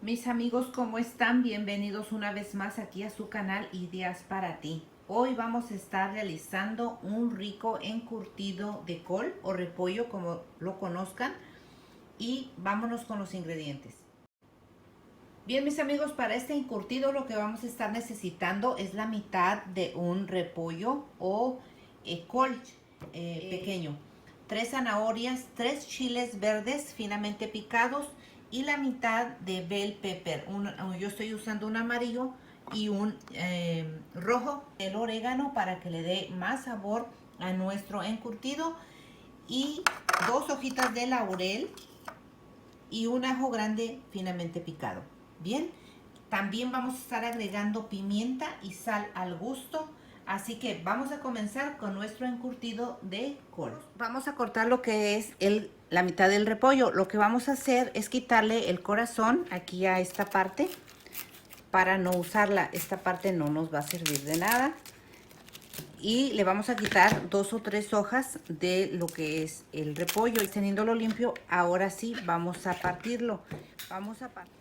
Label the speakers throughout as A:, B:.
A: Mis amigos, ¿cómo están? Bienvenidos una vez más aquí a su canal Ideas para ti. Hoy vamos a estar realizando un rico encurtido de col o repollo, como lo conozcan. Y vámonos con los ingredientes. Bien, mis amigos, para este encurtido lo que vamos a estar necesitando es la mitad de un repollo o col pequeño, 3 zanahorias, 3 chiles verdes finamente picados y la mitad de bell pepper. Yo estoy usando un amarillo y un rojo, el orégano para que le dé más sabor a nuestro encurtido, y 2 hojitas de laurel y un ajo grande finamente picado. Bien, también vamos a estar agregando pimienta y sal al gusto. Así que vamos a comenzar con nuestro encurtido de col. Vamos a cortar lo que es la mitad del repollo. Lo que vamos a hacer es quitarle el corazón aquí a esta parte para no usarla. Esta parte no nos va a servir de nada. Y le vamos a quitar 2 o 3 hojas de lo que es el repollo. Y teniéndolo limpio, ahora sí vamos a partirlo. Vamos a partir.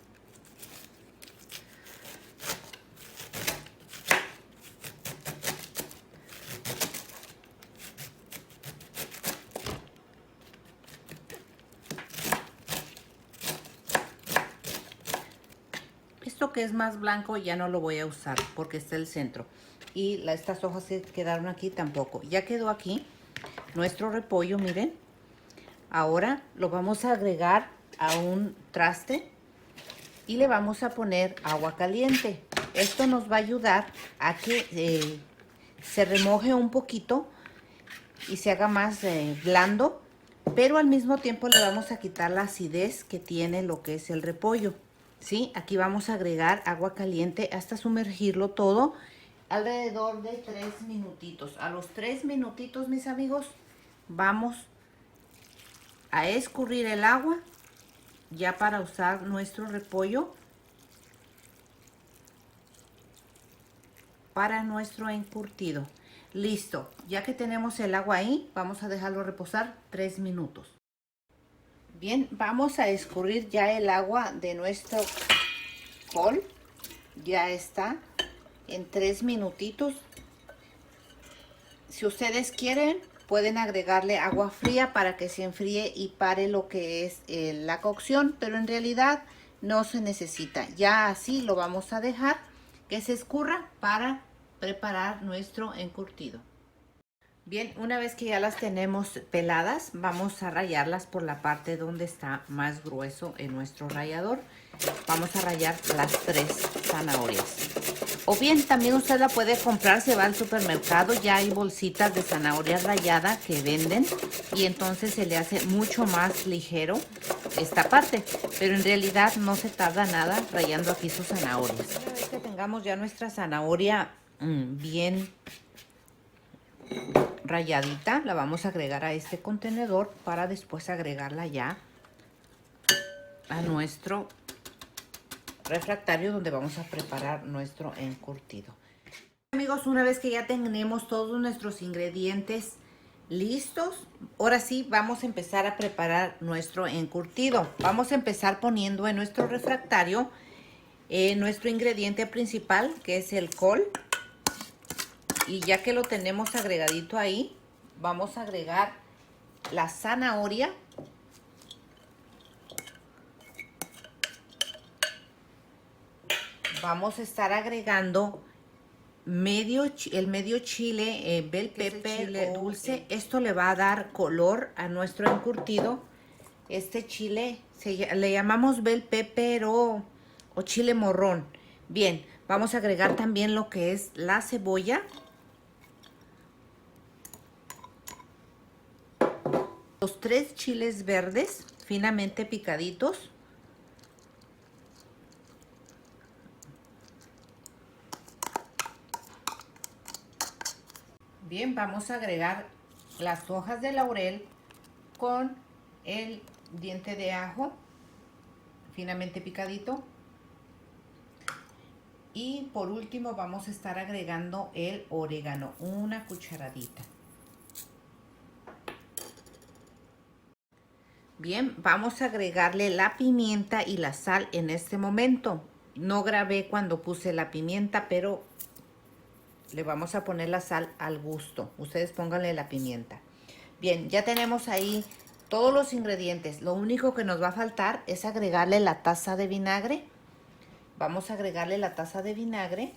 A: Esto que es más blanco ya no lo voy a usar porque está el centro. Y estas hojas que quedaron aquí tampoco. Ya quedó aquí nuestro repollo, miren. Ahora lo vamos a agregar a un traste y le vamos a poner agua caliente. Esto nos va a ayudar a que se remoje un poquito y se haga más blando, pero al mismo tiempo le vamos a quitar la acidez que tiene lo que es el repollo. ¿Sí? Aquí vamos a agregar agua caliente hasta sumergirlo todo alrededor de 3 minutitos. A los 3 minutitos, mis amigos, vamos a escurrir el agua ya para usar nuestro repollo para nuestro encurtido. Listo, ya que tenemos el agua ahí, vamos a dejarlo reposar 3 minutos. Bien, vamos a escurrir ya el agua de nuestro col. Ya está en 3 minutitos. Si ustedes quieren, pueden agregarle agua fría para que se enfríe y pare lo que es la cocción, pero en realidad no se necesita. Ya así lo vamos a dejar que se escurra para preparar nuestro encurtido. Bien, una vez que ya las tenemos peladas, vamos a rallarlas por la parte donde está más grueso en nuestro rallador. Vamos a rallar las 3 zanahorias. O bien también usted la puede comprar, se va al supermercado, ya hay bolsitas de zanahoria rallada que venden y entonces se le hace mucho más ligero esta parte, pero en realidad no se tarda nada rallando aquí sus zanahorias. Una vez que tengamos ya nuestra zanahoria bien ralladita, la vamos a agregar a este contenedor para después agregarla ya a nuestro refractario donde vamos a preparar nuestro encurtido. Amigos, una vez que ya tenemos todos nuestros ingredientes listos, ahora sí vamos a empezar a preparar nuestro encurtido. Vamos a empezar poniendo en nuestro refractario nuestro ingrediente principal, que es el col. Y ya que lo tenemos agregadito ahí, vamos a agregar la zanahoria. Vamos a estar agregando el medio chile, bell pepper, chile dulce. Esto le va a dar color a nuestro encurtido. Este chile le llamamos bell pepper o chile morrón. Bien, vamos a agregar también lo que es la cebolla. Los 3 chiles verdes finamente picaditos. Bien, vamos a agregar las hojas de laurel con el diente de ajo finamente picadito. Y por último vamos a estar agregando el orégano, una cucharadita. Bien, vamos a agregarle la pimienta y la sal en este momento. No grabé cuando puse la pimienta, pero le vamos a poner la sal al gusto. Ustedes pónganle la pimienta. Bien, ya tenemos ahí todos los ingredientes. Lo único que nos va a faltar es agregarle la taza de vinagre. Vamos a agregarle la taza de vinagre.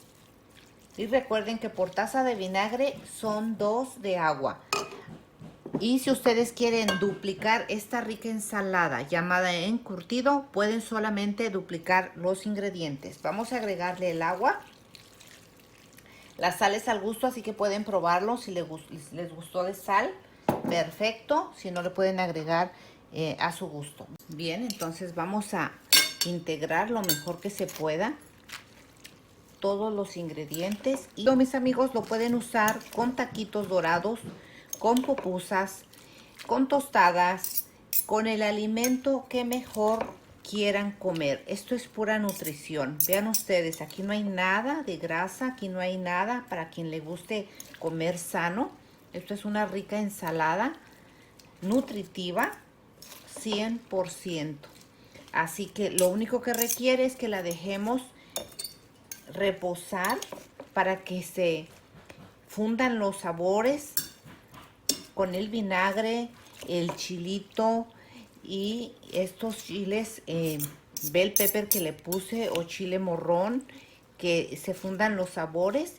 A: Y recuerden que por taza de vinagre son 2 de agua. Y si ustedes quieren duplicar esta rica ensalada llamada encurtido, pueden solamente duplicar los ingredientes. Vamos a agregarle el agua. La sal es al gusto, así que pueden probarlo si les gustó de sal. Perfecto, si no le pueden agregar a su gusto. Bien, entonces vamos a integrar lo mejor que se pueda todos los ingredientes. Y mis amigos, lo pueden usar con taquitos dorados, con pupusas, con tostadas, con el alimento que mejor quieran comer. Esto es pura nutrición. Vean ustedes, aquí no hay nada de grasa, aquí no hay nada para quien le guste comer sano. Esto es una rica ensalada nutritiva 100%. Así que lo único que requiere es que la dejemos reposar para que se fundan los sabores con el vinagre, el chilito y estos chiles bell pepper que le puse o chile morrón, que se fundan los sabores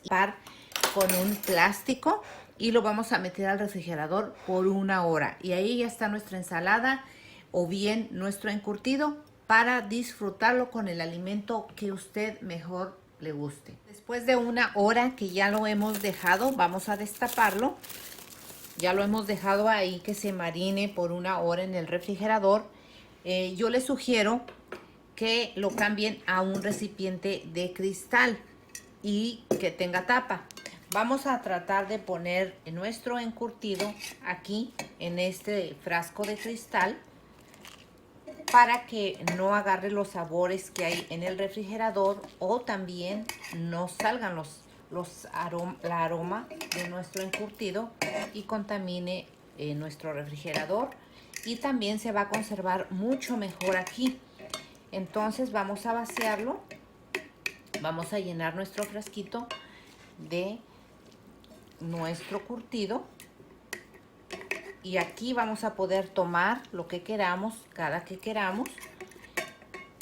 A: con un plástico y lo vamos a meter al refrigerador por 1 hora. Y ahí ya está nuestra ensalada o bien nuestro encurtido para disfrutarlo con el alimento que usted mejor le guste. Después de 1 hora que ya lo hemos dejado, vamos a destaparlo. Ya lo hemos dejado ahí que se marine por 1 hora en el refrigerador. Yo les sugiero que lo cambien a un recipiente de cristal y que tenga tapa. Vamos a tratar de poner nuestro encurtido aquí en este frasco de cristal para que no agarre los sabores que hay en el refrigerador o también no salgan la aroma de nuestro encurtido y contamine nuestro refrigerador, y también se va a conservar mucho mejor aquí. Entonces vamos a vaciarlo, vamos a llenar nuestro frasquito de nuestro curtido y aquí vamos a poder tomar lo que queramos, cada que queramos,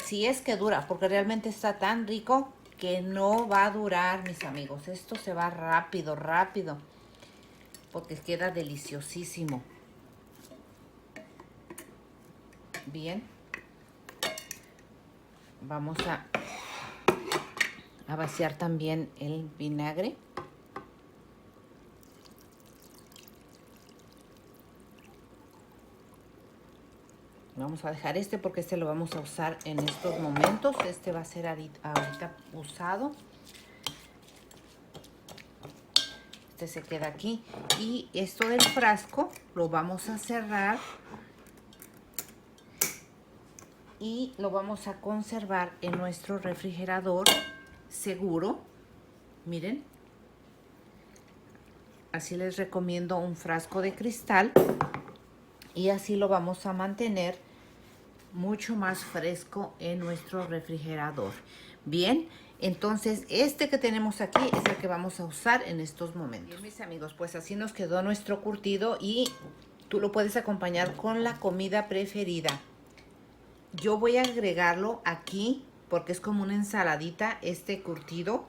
A: si es que dura, porque realmente está tan rico que no va a durar, mis amigos. Esto se va rápido, rápido, porque queda deliciosísimo. Bien, vamos a vaciar también el vinagre. Vamos a dejar este porque este lo vamos a usar en estos momentos. Este va a ser ahorita usado. Este se queda aquí. Y esto del frasco lo vamos a cerrar y lo vamos a conservar en nuestro refrigerador seguro. Miren, así les recomiendo un frasco de cristal y así lo vamos a mantener mucho más fresco en nuestro refrigerador. Bien, entonces este que tenemos aquí es el que vamos a usar en estos momentos. Bien, mis amigos, pues así nos quedó nuestro curtido y tú lo puedes acompañar con la comida preferida. Yo voy a agregarlo aquí porque es como una ensaladita este curtido,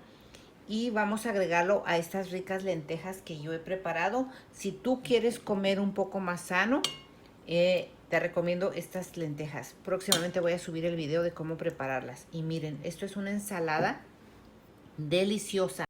A: y vamos a agregarlo a estas ricas lentejas que yo he preparado. Si tú quieres comer un poco más sano, te recomiendo estas lentejas. Próximamente voy a subir el video de cómo prepararlas. Y miren, esto es una ensalada deliciosa.